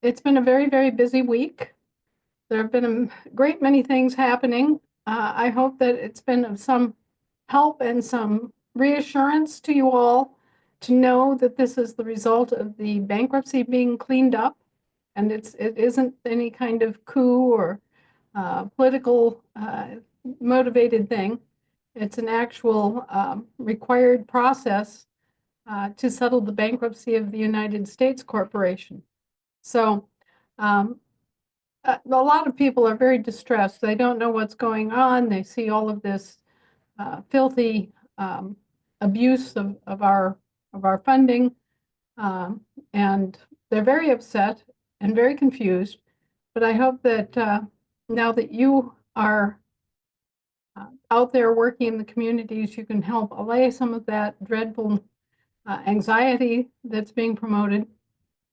It's been a very, very busy week. There have been a great many things happening. I hope that it's been of some help and some reassurance to you all to know that this is the result of the bankruptcy being cleaned up, and it isn't any kind of coup or political motivated thing. It's an actual required process to settle the bankruptcy of the United States Corporation. So um, a lot of people are very distressed. They don't know what's going on. They see all of this filthy abuse of our funding, um, and they're very upset and very confused. But I hope that now that you are out there working in the communities, you can help allay some of that dreadful anxiety that's being promoted.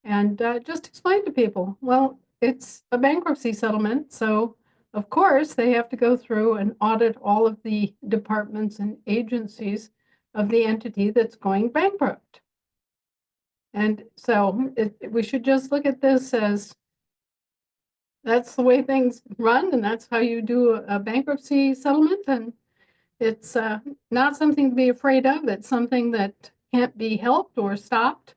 And just explain to people, well, it's a bankruptcy settlement, so of course they have to go through and audit all of the departments and agencies of the entity that's going bankrupt. And so we should just look at this as that's the way things run, and that's how you do a bankruptcy settlement. And it's not something to be afraid of. It's something that can't be helped or stopped.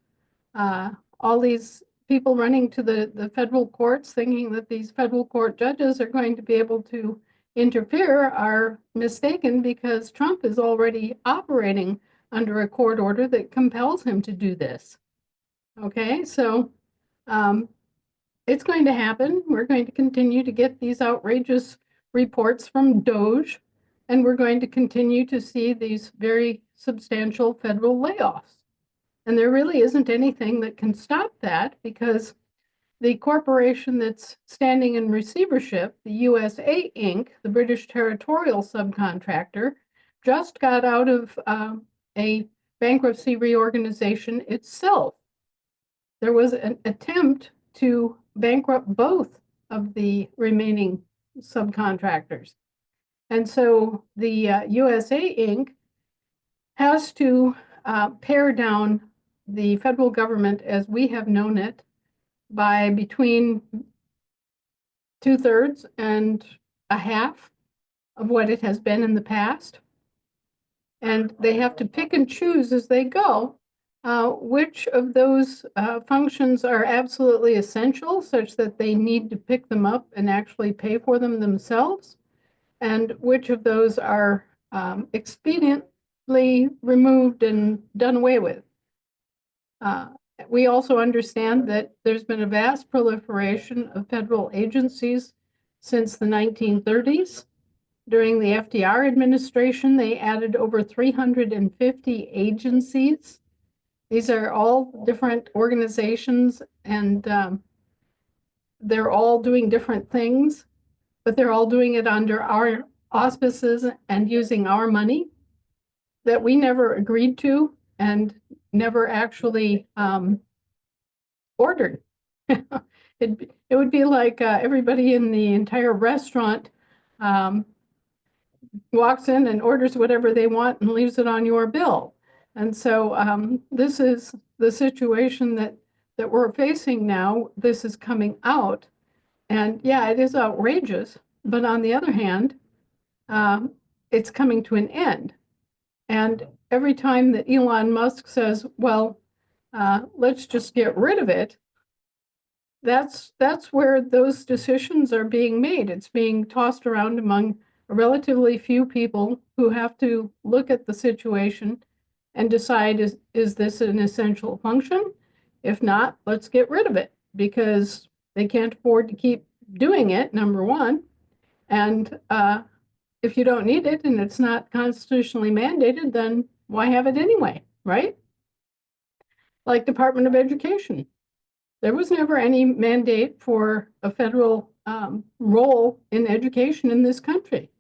All these people running to the federal courts thinking that these federal court judges are going to be able to interfere are mistaken, because Trump is already operating under a court order that compels him to do this. Okay, so um, it's going to happen. We're going to continue to get these outrageous reports from DOGE, and we're going to continue to see these very substantial federal layoffs. And there really isn't anything that can stop that, because the corporation that's standing in receivership, the USA Inc., the British territorial subcontractor, just got out of a bankruptcy reorganization itself. There was an attempt to bankrupt both of the remaining subcontractors. And so the USA Inc. has to pare down the federal government as we have known it by between 2/3 and a half of what it has been in the past. And they have to pick and choose as they go which of those functions are absolutely essential, such that they need to pick them up and actually pay for them themselves, and which of those are expediently removed and done away with. We also understand that there's been a vast proliferation of federal agencies since the 1930s. During the FDR administration, they added over 350 agencies. These are all different organizations, and they're all doing different things, but they're all doing it under our auspices and using our money that we never agreed to and never actually ordered. It would be like everybody in the entire restaurant walks in and orders whatever they want and leaves it on your bill. And so this is the situation that we're facing now. This is coming out. And yeah, it is outrageous. But on the other hand, it's coming to an end. And every time that Elon Musk says, well, let's just get rid of it, that's where those decisions are being made. It's being tossed around among a relatively few people who have to look at the situation and decide, is this an essential function? If not, let's get rid of it, because they can't afford to keep doing it, number one. And if you don't need it and it's not constitutionally mandated, then why have it anyway, right? Like Department of Education. There was never any mandate for a federal role in education in this country.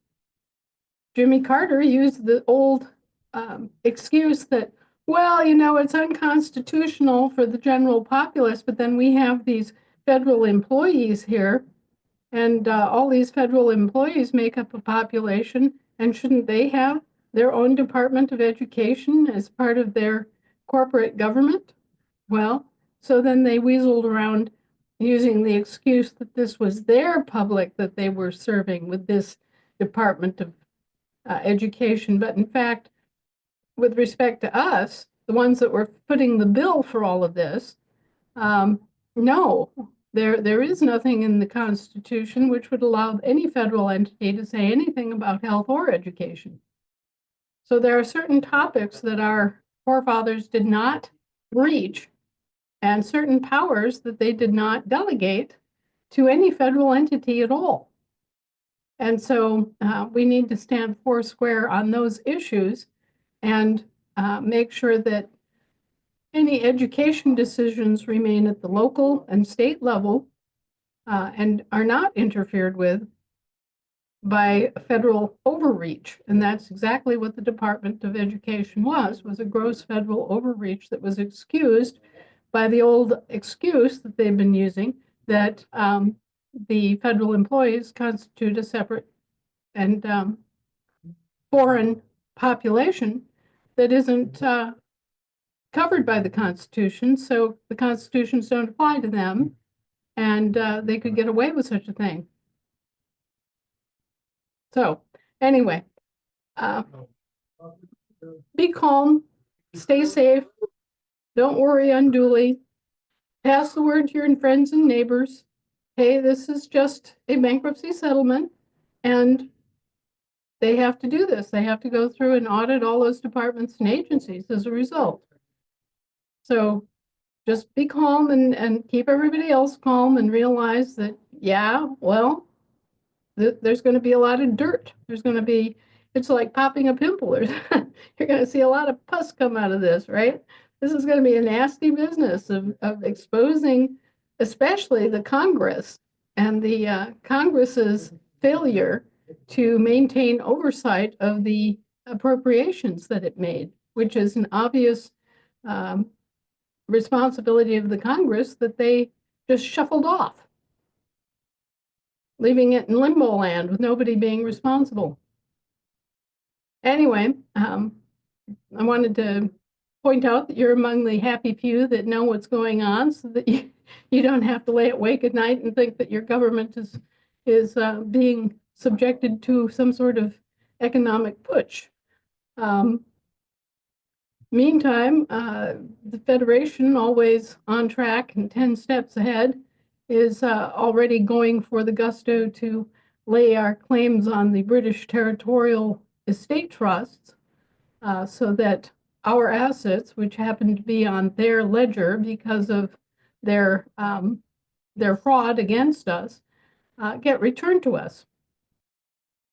Jimmy Carter used the old excuse that, well, you know, it's unconstitutional for the general populace, but then we have these federal employees here, and all these federal employees make up a population, and shouldn't they have their own Department of Education as part of their corporate government? Well, so then they weaseled around using the excuse that this was their public that they were serving with this Department of Education. But in fact, with respect to us, the ones that were footing the bill for all of this, no, there is nothing in the Constitution which would allow any federal entity to say anything about health or education. So there are certain topics that our forefathers did not reach and certain powers that they did not delegate to any federal entity at all. And so we need to stand foursquare on those issues and make sure that any education decisions remain at the local and state level and are not interfered with by federal overreach. And that's exactly what the Department of Education was a gross federal overreach that was excused by the old excuse that they've been using that the federal employees constitute a separate and foreign population that isn't covered by the Constitution, so the constitutions don't apply to them, and they could get away with such a thing. So anyway, be calm, stay safe, don't worry unduly, pass the word to your friends and neighbors. Hey, this is just a bankruptcy settlement, and they have to do this. They have to go through and audit all those departments and agencies as a result. So just be calm and keep everybody else calm and realize that, yeah, well, there's going to be a lot of dirt. There's going to be, it's like popping a pimple. You're going to see a lot of pus come out of this, right? This is going to be a nasty business of exposing, especially the Congress and the Congress's failure to maintain oversight of the appropriations that it made, which is an obvious responsibility of the Congress that they just shuffled off, leaving it in limbo land with nobody being responsible. Anyway, I wanted to point out that you're among the happy few that know what's going on so that you don't have to lay awake at night and think that your government is being subjected to some sort of economic putsch. Meantime, the Federation, always on track and 10 steps ahead, is already going for the gusto to lay our claims on the British territorial estate trusts so that our assets, which happen to be on their ledger because of their fraud against us, get returned to us.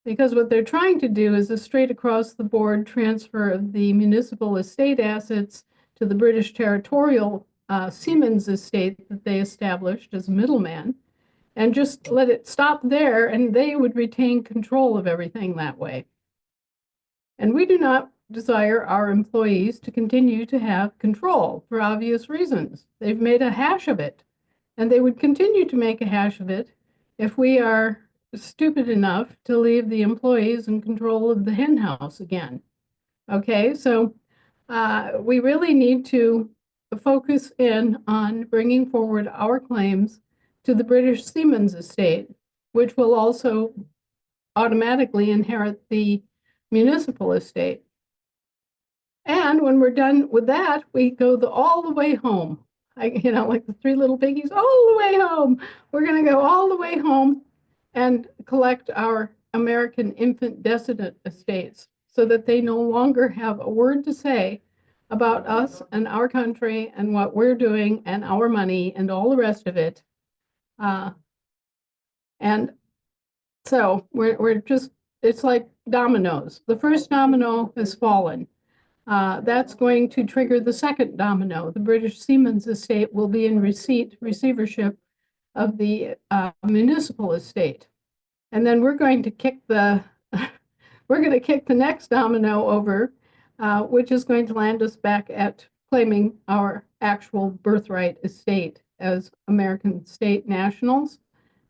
Because what they're trying to do is a straight across the board transfer of the municipal estate assets to the British territorial Siemens estate that they established as a middleman, and just let it stop there, and they would retain control of everything that way. And we do not desire our employees to continue to have control for obvious reasons. They've made a hash of it, and they would continue to make a hash of it if we are stupid enough to leave the employees in control of the hen house again. Okay, so we really need to focus in on bringing forward our claims to the British Siemens estate, which will also automatically inherit the municipal estate. And when we're done with that, we go all the way home. Like the three little piggies, all the way home. We're going to go all the way home and collect our American infant descendant estates so that they no longer have a word to say about us and our country and what we're doing and our money and all the rest of it. And so we're just, it's like dominoes. The first domino has fallen. That's going to trigger the second domino. The British Siemens estate will be in receivership of the municipal estate. And then we're going to kick the next domino over, which is going to land us back at claiming our actual birthright estate as American state nationals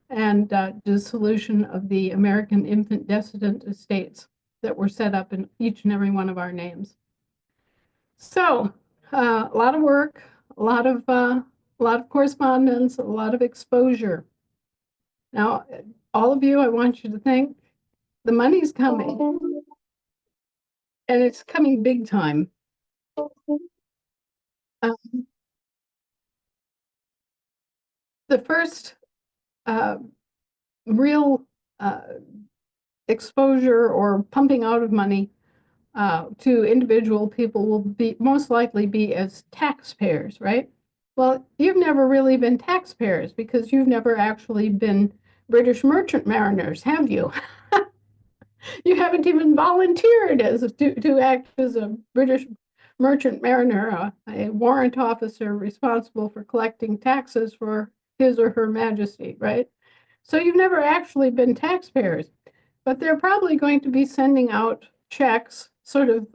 and dissolution of the American infant descendant estates that were set up in each and every one of our names. So a lot of work, a lot of a lot of correspondence, a lot of exposure. Now, all of you, I want you to think the money's coming, and it's coming big time. Um, the first uh, real exposure or pumping out of money to individual people will be most likely be as taxpayers, right? Well, you've never really been taxpayers because you've never actually been British merchant mariners, have you? You haven't even volunteered to act as a British merchant mariner, a warrant officer responsible for collecting taxes for his or her majesty, right? So you've never actually been taxpayers, but they're probably going to be sending out checks, sort of,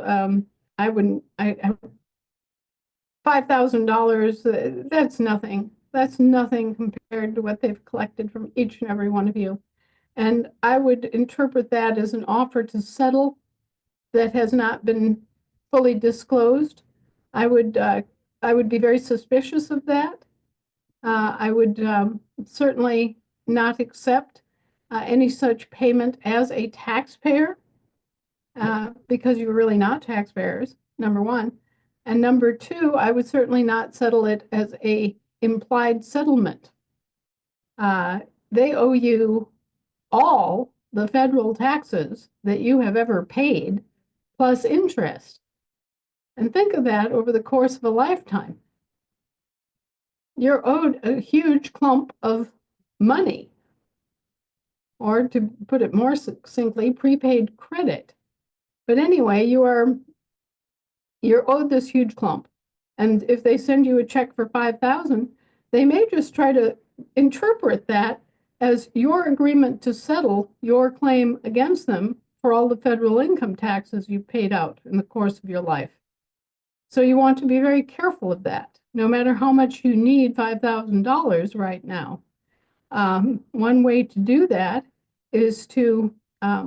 I wouldn't, $5,000, that's nothing. That's nothing compared to what they've collected from each and every one of you. And I would interpret that as an offer to settle that has not been fully disclosed. I would, uh, I would be very suspicious of that. I would certainly not accept any such payment as a taxpayer because you're really not taxpayers, number one. And number two, I would certainly not settle it as a implied settlement. Uh, they owe you all the federal taxes that you have ever paid, plus interest. And think of that over the course of a lifetime. You're owed a huge clump of money, or to put it more succinctly, prepaid credit. But anyway, you're owed this huge clump. And if they send you a check for 5,000, they may just try to interpret that as your agreement to settle your claim against them for all the federal income taxes you paid out in the course of your life. So you want to be very careful of that, no matter how much you need $5,000 right now. One way to do that is to, right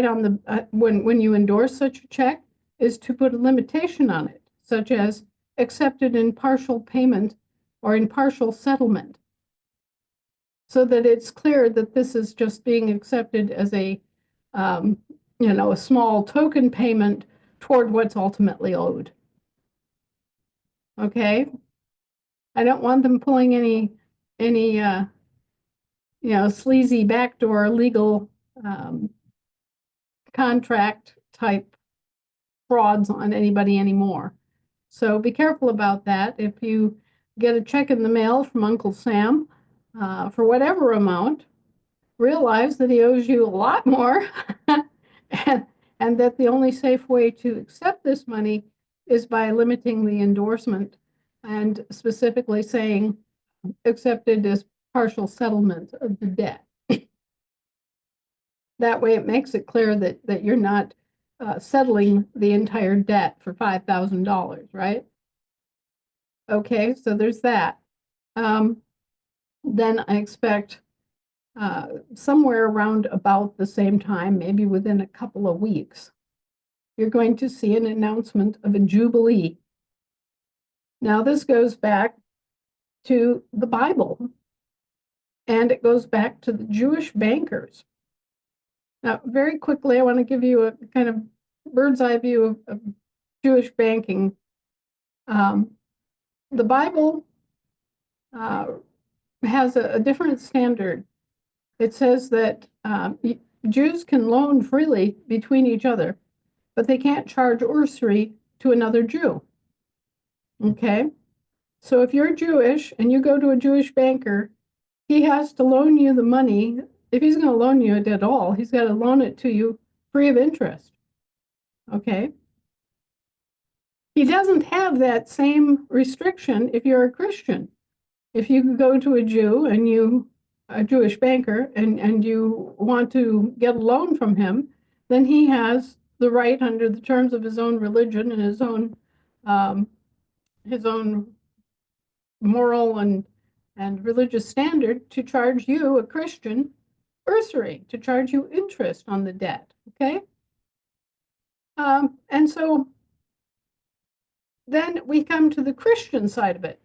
on the, when you endorse such a check, is to put a limitation on it, such as accepted in partial payment or in partial settlement, so that it's clear that this is just being accepted as a small token payment toward what's ultimately owed. Okay? I don't want them pulling any sleazy backdoor legal contract type frauds on anybody anymore. So be careful about that. If you get a check in the mail from Uncle Sam for whatever amount, realize that he owes you a lot more and, and that the only safe way to accept this money is by limiting the endorsement and specifically saying accepted as partial settlement of the debt. That way it makes it clear that you're not settling the entire debt for $5,000, right? Okay, so there's that. Then I expect somewhere around about the same time, maybe within a couple of weeks, you're going to see an announcement of a jubilee. Now, this goes back to the Bible, and it goes back to the Jewish bankers. Now, very quickly, I want to give you a kind of bird's eye view of Jewish banking. The Bible has a different standard. It says that Jews can loan freely between each other, but they can't charge usury to another Jew. Okay? So if you're Jewish and you go to a Jewish banker, he has to loan you the money. If he's going to loan you it at all, he's got to loan it to you free of interest. Okay? He doesn't have that same restriction if you're a Christian. If you go to a Jew and a Jewish banker, and you want to get a loan from him, then he has the right under the terms of his own religion and his own moral and religious standard to charge you, a Christian, usury, to charge you interest on the debt. Okay? And so Then we come to the Christian side of it.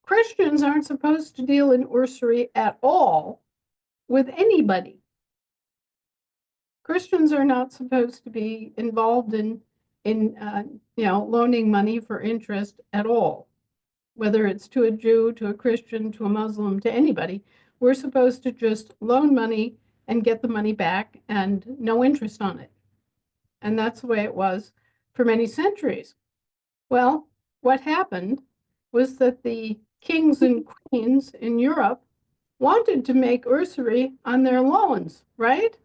Christians aren't supposed to deal in usury at all with anybody. Christians are not supposed to be involved in loaning money for interest at all, whether it's to a Jew, to a Christian, to a Muslim, to anybody. We're supposed to just loan money and get the money back and no interest on it. And that's the way it was for many centuries. Well, what happened was that the kings and queens in Europe wanted to make usury on their loans, right?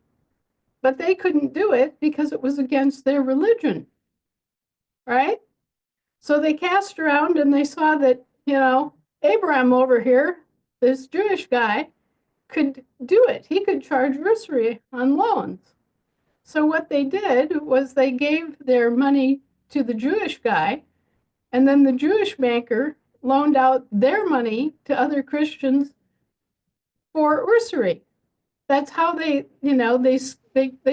But they couldn't do it because it was against their religion, right? So they cast around and they saw that, Abraham over here, this Jewish guy, could do it. He could charge usury on loans. So what they did was they gave their money to the Jewish guy, and then the Jewish banker loaned out their money to other Christians for usury. That's how they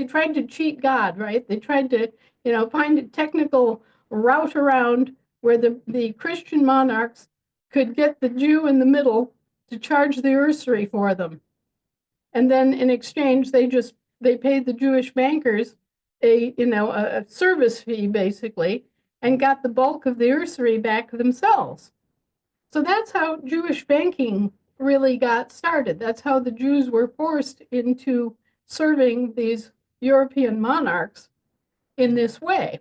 tried to cheat God, right? They tried to, find a technical route around where the Christian monarchs could get the Jew in the middle to charge the usury for them. And then in exchange, they paid the Jewish bankers a service fee basically, and got the bulk of the usury back themselves. So that's how Jewish banking really got started. That's how the Jews were forced into serving these European monarchs in this way.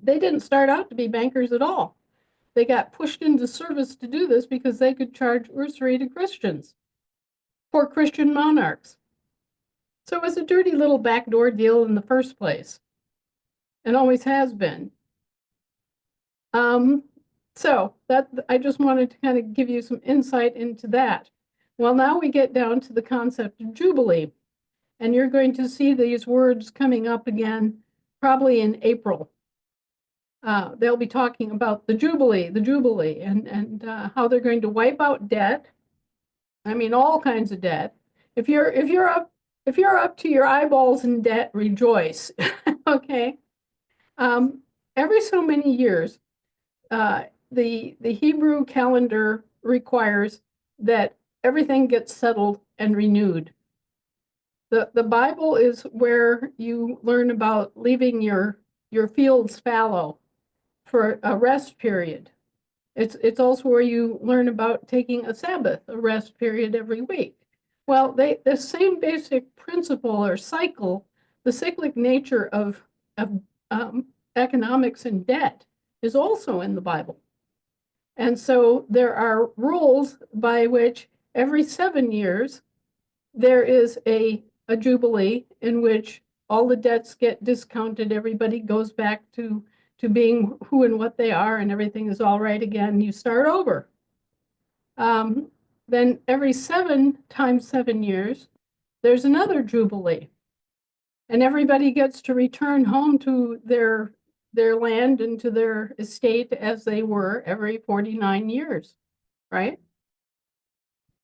They didn't start out to be bankers at all. They got pushed into service to do this because they could charge usury to Christians for Christian monarchs. So it was a dirty little backdoor deal in the first place, and always has been. So that I just wanted to kind of give you some insight into that. Well, now we get down to the concept of Jubilee, and you're going to see these words coming up again probably in April. They'll be talking about the Jubilee, and how they're going to wipe out debt. I mean, all kinds of debt. If you're up to your eyeballs in debt, rejoice. Okay. Every so many years, the Hebrew calendar requires that everything gets settled and renewed. The Bible is where you learn about leaving your fields fallow for a rest period. It's also where you learn about taking a Sabbath, a rest period every week. Well, the same basic principle or cycle, the cyclic nature of economics and debt is also in the Bible. And so there are rules by which every 7 years there is a jubilee in which all the debts get discounted, everybody goes back to being who and what they are, and everything is all right again. You start over. Then every 7 times 7 years, there's another jubilee, and everybody gets to return home to their land and to their estate as they were every 49 years, right?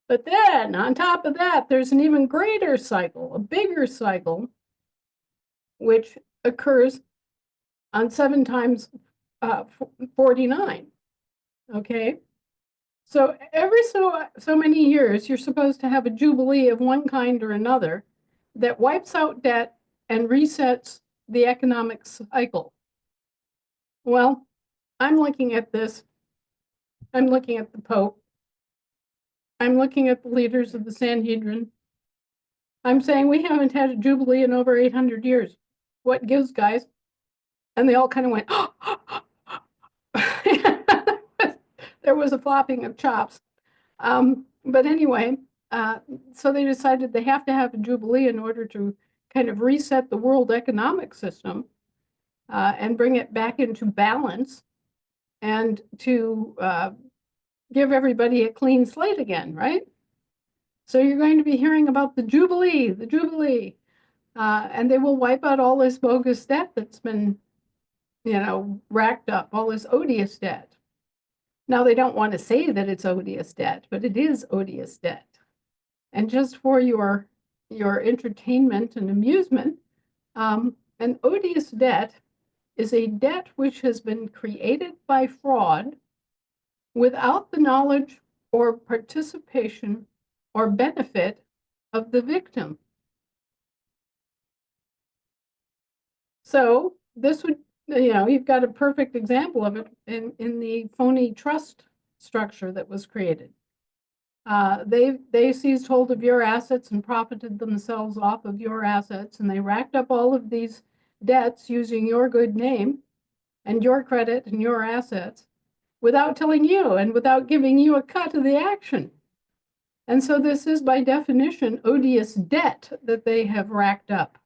But then on top of that, there's an even greater cycle, a bigger cycle, which occurs on 7 times 49. Okay. So every so many years, you're supposed to have a jubilee of one kind or another that wipes out debt and resets the economic cycle. Well, I'm looking at this. I'm looking at the Pope. I'm looking at the leaders of the Sanhedrin. I'm saying we haven't had a jubilee in over 800 years. What gives, guys? And they all kind of went, there was a flopping of chops. But anyway, so they decided they have to have a jubilee in order to kind of reset the world economic system and bring it back into balance and to give everybody a clean slate again, right? So you're going to be hearing about the jubilee, and they will wipe out all this bogus debt that's been, racked up, all this odious debt. Now, they don't want to say that it's odious debt, but it is odious debt. And just for your entertainment and amusement, an odious debt is a debt which has been created by fraud without the knowledge or participation or benefit of the victim. So this would, you've got a perfect example of it in the phony trust structure that was created. They seized hold of your assets and profited themselves off of your assets, and they racked up all of these debts using your good name and your credit and your assets without telling you and without giving you a cut of the action. And so this is by definition odious debt that they have racked up.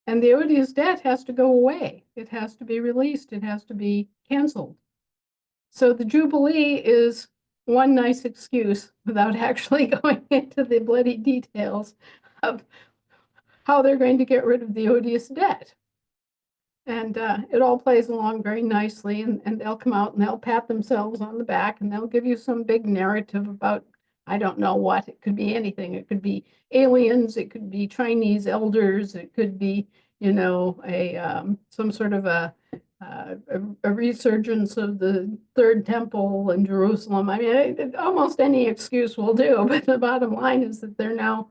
And the odious debt has to go away. It has to be released. It has to be canceled. So the Jubilee is one nice excuse without actually going into the bloody details of how they're going to get rid of the odious debt. And it all plays along very nicely, and they'll come out and they'll pat themselves on the back and they'll give you some big narrative about, I don't know what, it could be anything. It could be aliens, it could be Chinese elders, it could be, some sort of a resurgence of the third temple in Jerusalem. I mean, almost any excuse will do, but the bottom line is that they're now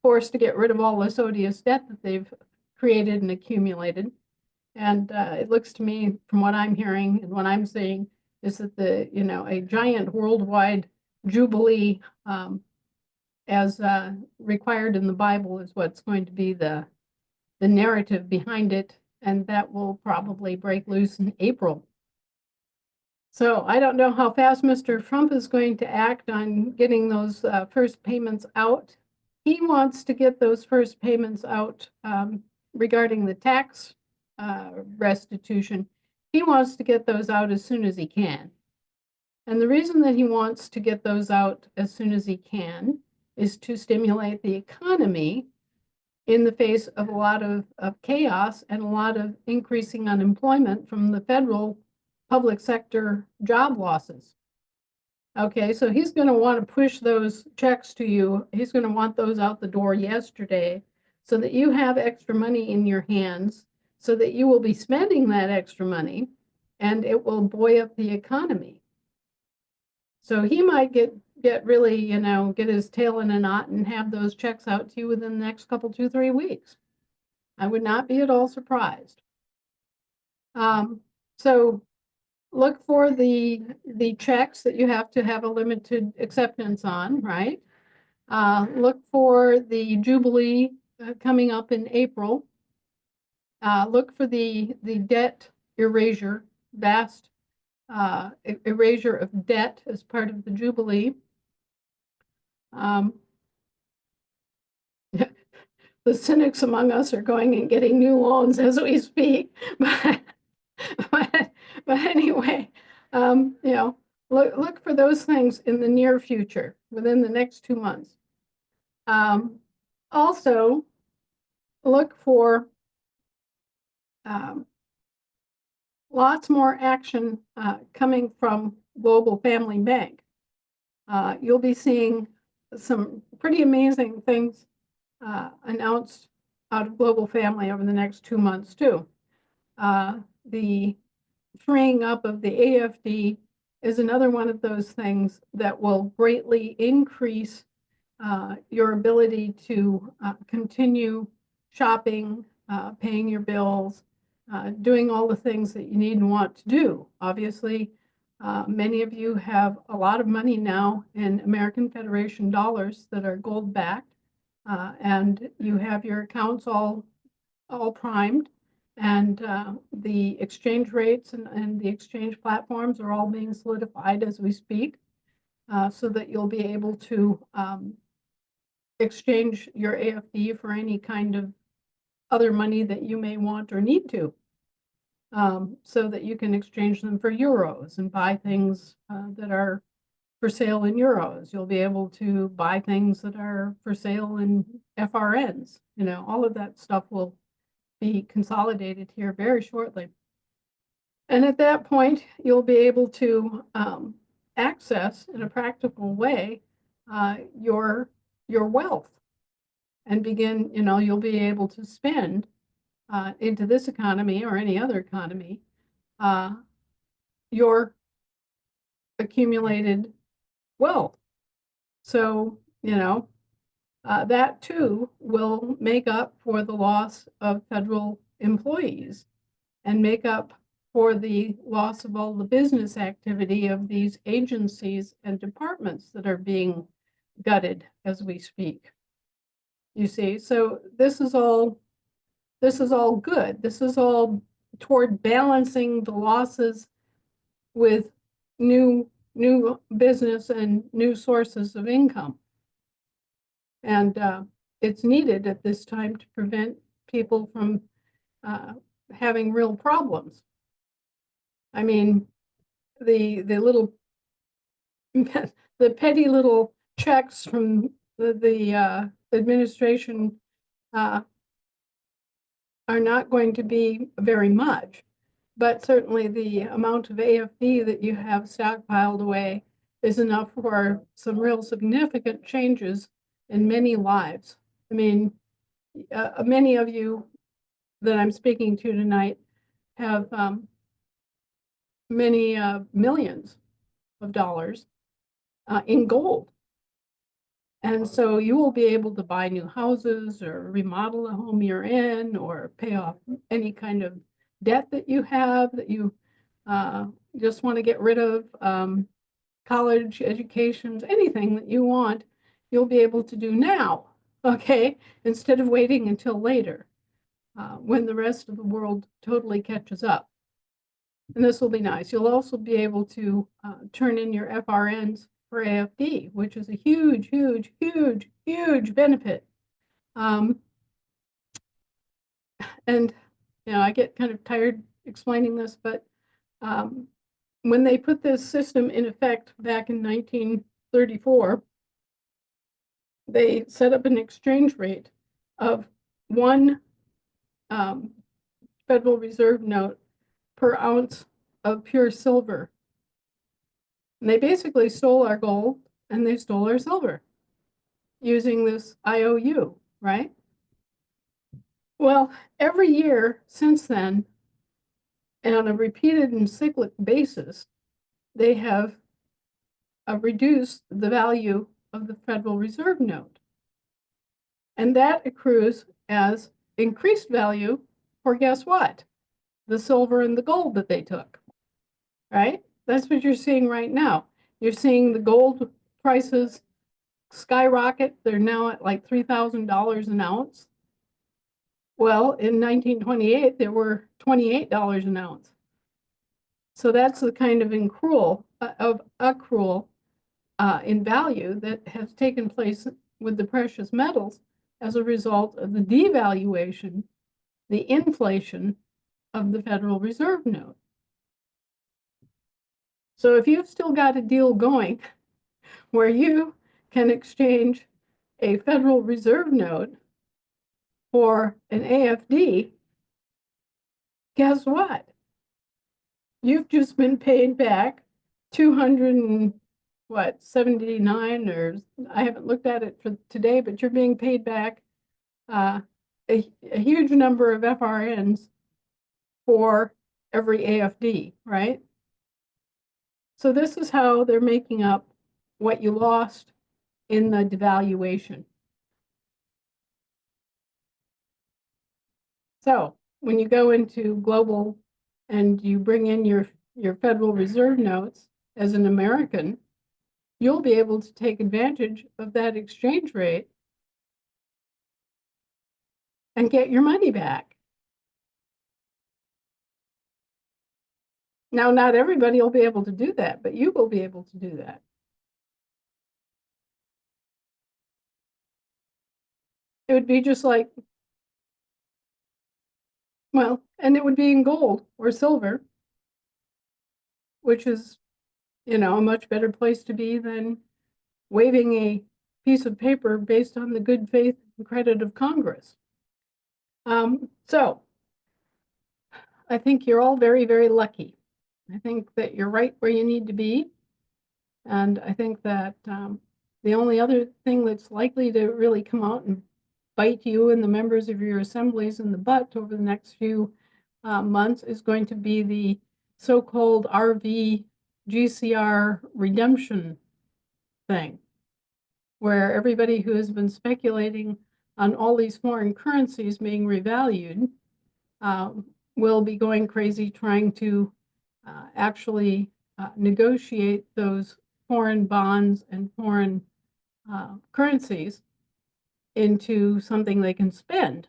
forced to get rid of all this odious debt that they've created and accumulated. And it looks to me, from what I'm hearing and what I'm seeing, is that a giant worldwide jubilee, as required in the Bible, is what's going to be the narrative behind it, and that will probably break loose in April. So I don't know how fast Mr. Trump is going to act on getting those first payments out. He wants to get those first payments out regarding the tax restitution. He wants to get those out as soon as he can. And the reason that he wants to get those out as soon as he can is to stimulate the economy in the face of a lot of chaos and a lot of increasing unemployment from the federal public sector job losses. Okay, so he's going to want to push those checks to you. He's going to want those out the door yesterday so that you have extra money in your hands, so that you will be spending that extra money and it will buoy up the economy. So he might get really, get his tail in a knot and have those checks out to you within the next couple, 2-3 weeks. I would not be at all surprised. So look for the checks that you have to have a limited acceptance on, right? Look for the Jubilee coming up in April. Look for the debt erasure, vast erasure of debt as part of the Jubilee. The cynics among us are going and getting new loans as we speak, but anyway, look for those things in the near future, within the next 2 months. Also, look for lots more action coming from Global Family Bank. You'll be seeing some pretty amazing things announced out of Global Family over the next 2 months too. The freeing up of the AFD is another one of those things that will greatly increase your ability to continue shopping, paying your bills, doing all the things that you need and want to do. Obviously, many of you have a lot of money now in American Federation dollars that are gold backed, and you have your accounts all primed, and the exchange rates and the exchange platforms are all being solidified as we speak, so that you'll be able to exchange your AFD for any kind of other money that you may want or need to, so that you can exchange them for euros and buy things that are for sale in euros. You'll be able to buy things that are for sale in FRNs. All of that stuff will be consolidated here very shortly. And at that point, you'll be able to access in a practical way your wealth and begin, you'll be able to spend into this economy or any other economy, your accumulated wealth. So, that too will make up for the loss of federal employees and make up for the loss of all the business activity of these agencies and departments that are being gutted as we speak. You see, so this is all good. This is all toward balancing the losses with new business and new sources of income. And it's needed at this time to prevent people from having real problems. I mean, the little the petty little checks from the administration are not going to be very much, but certainly the amount of AFD that you have stockpiled away is enough for some real significant changes in many lives. I mean, many of you that I'm speaking to tonight have many millions of dollars in gold. And so you will be able to buy new houses or remodel the home you're in or pay off any kind of debt that you have that you just want to get rid of, college educations, anything that you want, you'll be able to do now, okay, instead of waiting until later when the rest of the world totally catches up. And this will be nice. You'll also be able to turn in your FRNs for AFD, which is a huge, huge, huge, huge benefit. And I get kind of tired explaining this, but when they put this system in effect back in 1934, they set up an exchange rate of one Federal Reserve note per ounce of pure silver. And they basically stole our gold and they stole our silver using this IOU, right? Well, every year since then, and on a repeated and cyclic basis, they have reduced the value of the Federal Reserve note. And that accrues as increased value for guess what? The silver and the gold that they took, right? That's what you're seeing right now. You're seeing the gold prices skyrocket. They're now at like $3,000 an ounce. Well, in 1928, they were $28 an ounce. So that's the kind of accrual in value that has taken place with the precious metals as a result of the devaluation, the inflation of the Federal Reserve note. So if you've still got a deal going where you can exchange a Federal Reserve note for an AFD, guess what? You've just been paid back 279, or I haven't looked at it for today, but you're being paid back a huge number of FRNs for every AFD, right? So this is how they're making up what you lost in the devaluation. So when you go into global and you bring in your Federal Reserve notes as an American, you'll be able to take advantage of that exchange rate and get your money back. Now, not everybody will be able to do that, but you will be able to do that. It would be just like, well, and it would be in gold or silver, which is, a much better place to be than waving a piece of paper based on the good faith and credit of Congress. So I think you're all very, very lucky. I think that you're right where you need to be. And I think that the only other thing that's likely to really come out and bite you and the members of your assemblies in the butt over the next few months is going to be the so-called RV GCR redemption thing, where everybody who has been speculating on all these foreign currencies being revalued will be going crazy trying to actually negotiate those foreign bonds and foreign currencies into something they can spend.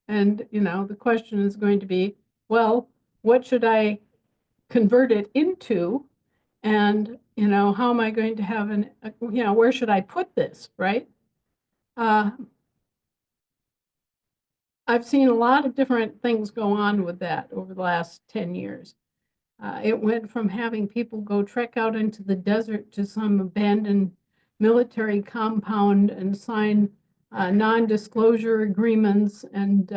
And, the question is going to be, well, what should I convert it into? And, how am I going to have where should I put this, right? I've seen a lot of different things go on with that over the last 10 years. It went from having people go trek out into the desert to some abandoned military compound and sign non-disclosure agreements and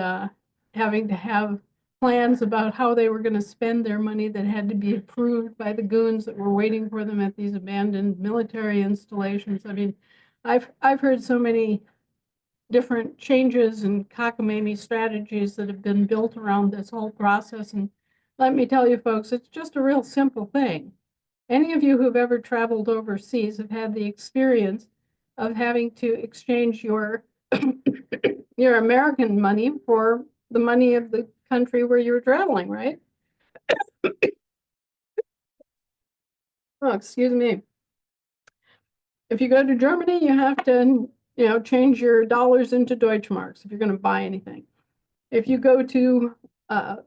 having to have plans about how they were going to spend their money that had to be approved by the goons that were waiting for them at these abandoned military installations. I mean, I've heard so many different changes and cockamamie strategies that have been built around this whole process. And let me tell you, folks, it's just a real simple thing. Any of you who've ever traveled overseas have had the experience of having to exchange your your American money for the money of the country where you're traveling, right? Oh, excuse me. If you go to Germany, you have to, change your dollars into Deutschmarks if you're going to buy anything. If you go to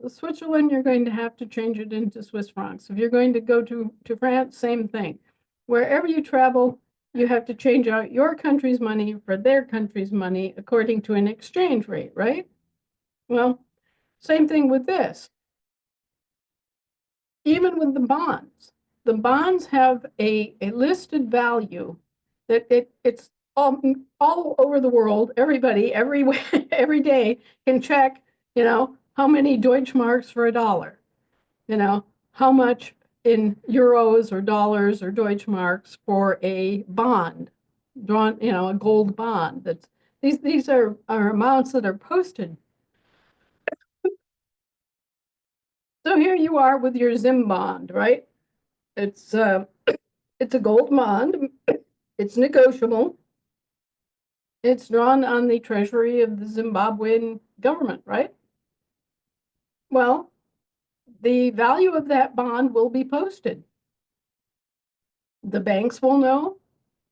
Switzerland, you're going to have to change it into Swiss francs. If you're going to go to France, same thing. Wherever you travel, you have to change out your country's money for their country's money according to an exchange rate, right? Well, same thing with this. Even with the bonds have a listed value that it's all over the world. Everybody, every day can check, how many Deutschmarks for $1, how much in euros or dollars or Deutschmarks for a bond drawn, a gold bond. These are amounts that are posted. So here you are with your Zim bond, right? It's a gold bond. It's negotiable. It's drawn on the treasury of the Zimbabwean government, right? Well, the value of that bond will be posted. The banks will know,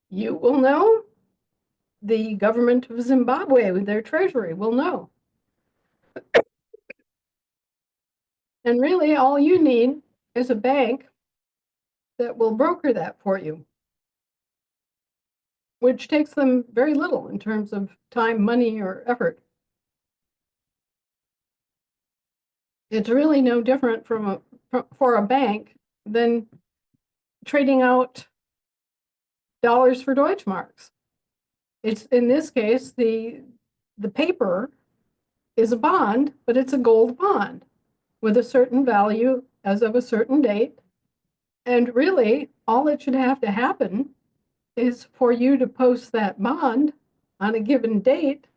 you will know, the government of Zimbabwe with their treasury will know. And really, all you need is a bank that will broker that for you, which takes them very little in terms of time, money, or effort. It's really no different for a bank than trading out dollars for Deutschmarks. It's, in this case, the paper is a bond, but it's a gold bond with a certain value as of a certain date. And really, all that should have to happen is for you to post that bond on a given date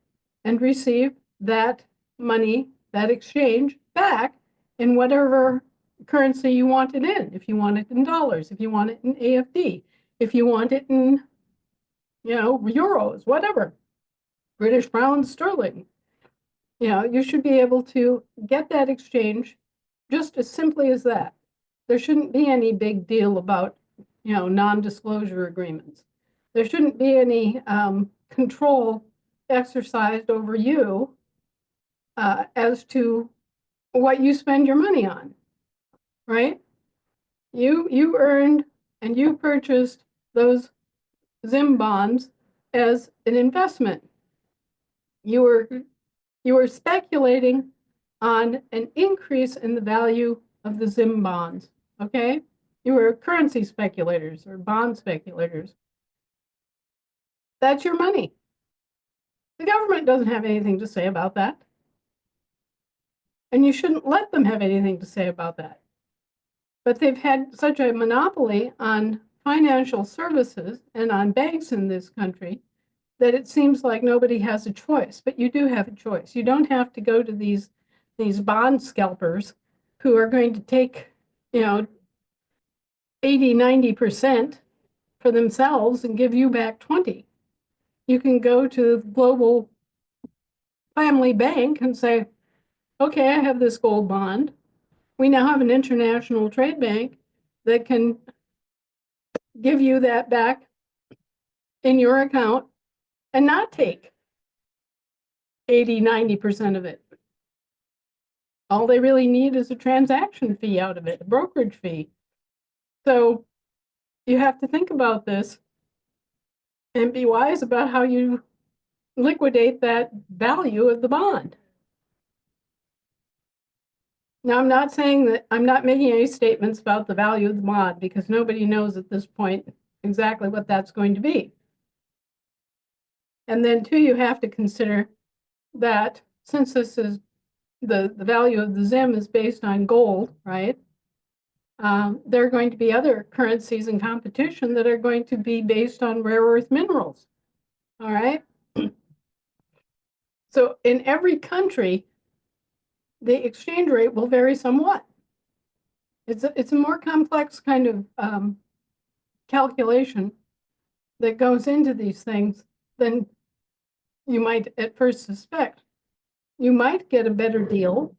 and receive that money, that exchange back in whatever currency you want it in. If you want it in dollars, if you want it in AFD, if you want it in, euros, whatever, British pounds, sterling. You should be able to get that exchange just as simply as that. There shouldn't be any big deal about, non-disclosure agreements. There shouldn't be any control exercised over you as to what you spend your money on, right? You earned and you purchased those Zim bonds as an investment. You were speculating on an increase in the value of the Zim bonds, okay? You were currency speculators or bond speculators. That's your money. The government doesn't have anything to say about that. And you shouldn't let them have anything to say about that. But they've had such a monopoly on financial services and on banks in this country that it seems like nobody has a choice, but you do have a choice. You don't have to go to these bond scalpers who are going to take, 80-90% for themselves and give you back 20. You can go to Global Family Bank and say, okay, I have this gold bond. We now have an international trade bank that can give you that back in your account and not take 80-90% of it. All they really need is a transaction fee out of it, a brokerage fee. So you have to think about this and be wise about how you liquidate that value of the bond. Now, I'm not saying that, I'm not making any statements about the value of the bond because nobody knows at this point exactly what that's going to be. And then too, you have to consider that since this is the value of the ZIM is based on gold, right? There are going to be other currencies in competition that are going to be based on rare earth minerals. All right. So in every country, the exchange rate will vary somewhat. It's a more complex kind of calculation that goes into these things than you might at first suspect. You might get a better deal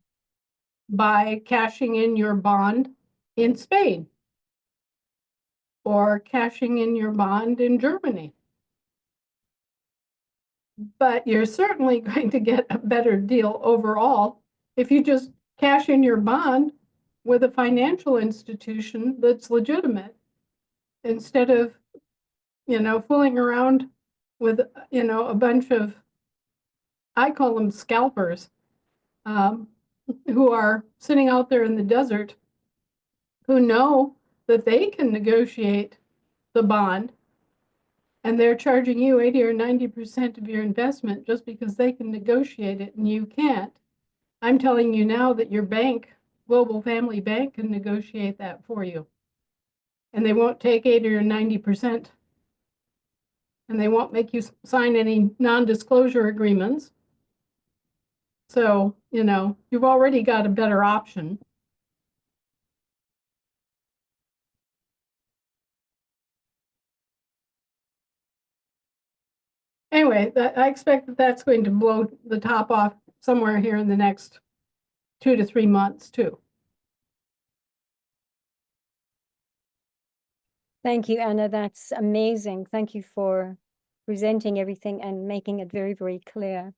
by cashing in your bond in Spain or cashing in your bond in Germany. But you're certainly going to get a better deal overall if you just cash in your bond with a financial institution that's legitimate instead of, fooling around with, a bunch of, I call them scalpers, who are sitting out there in the desert, who know that they can negotiate the bond and they're charging you 80 or 90% of your investment just because they can negotiate it and you can't. I'm telling you now that your bank, Global Family Bank, can negotiate that for you. And they won't take 80 or 90%. And they won't make you sign any non-disclosure agreements. So, you've already got a better option. Anyway, I expect that that's going to blow the top off somewhere here in the next 2 to 3 months too. Thank you, Anna. That's amazing. Thank you for presenting everything and making it very, very clear.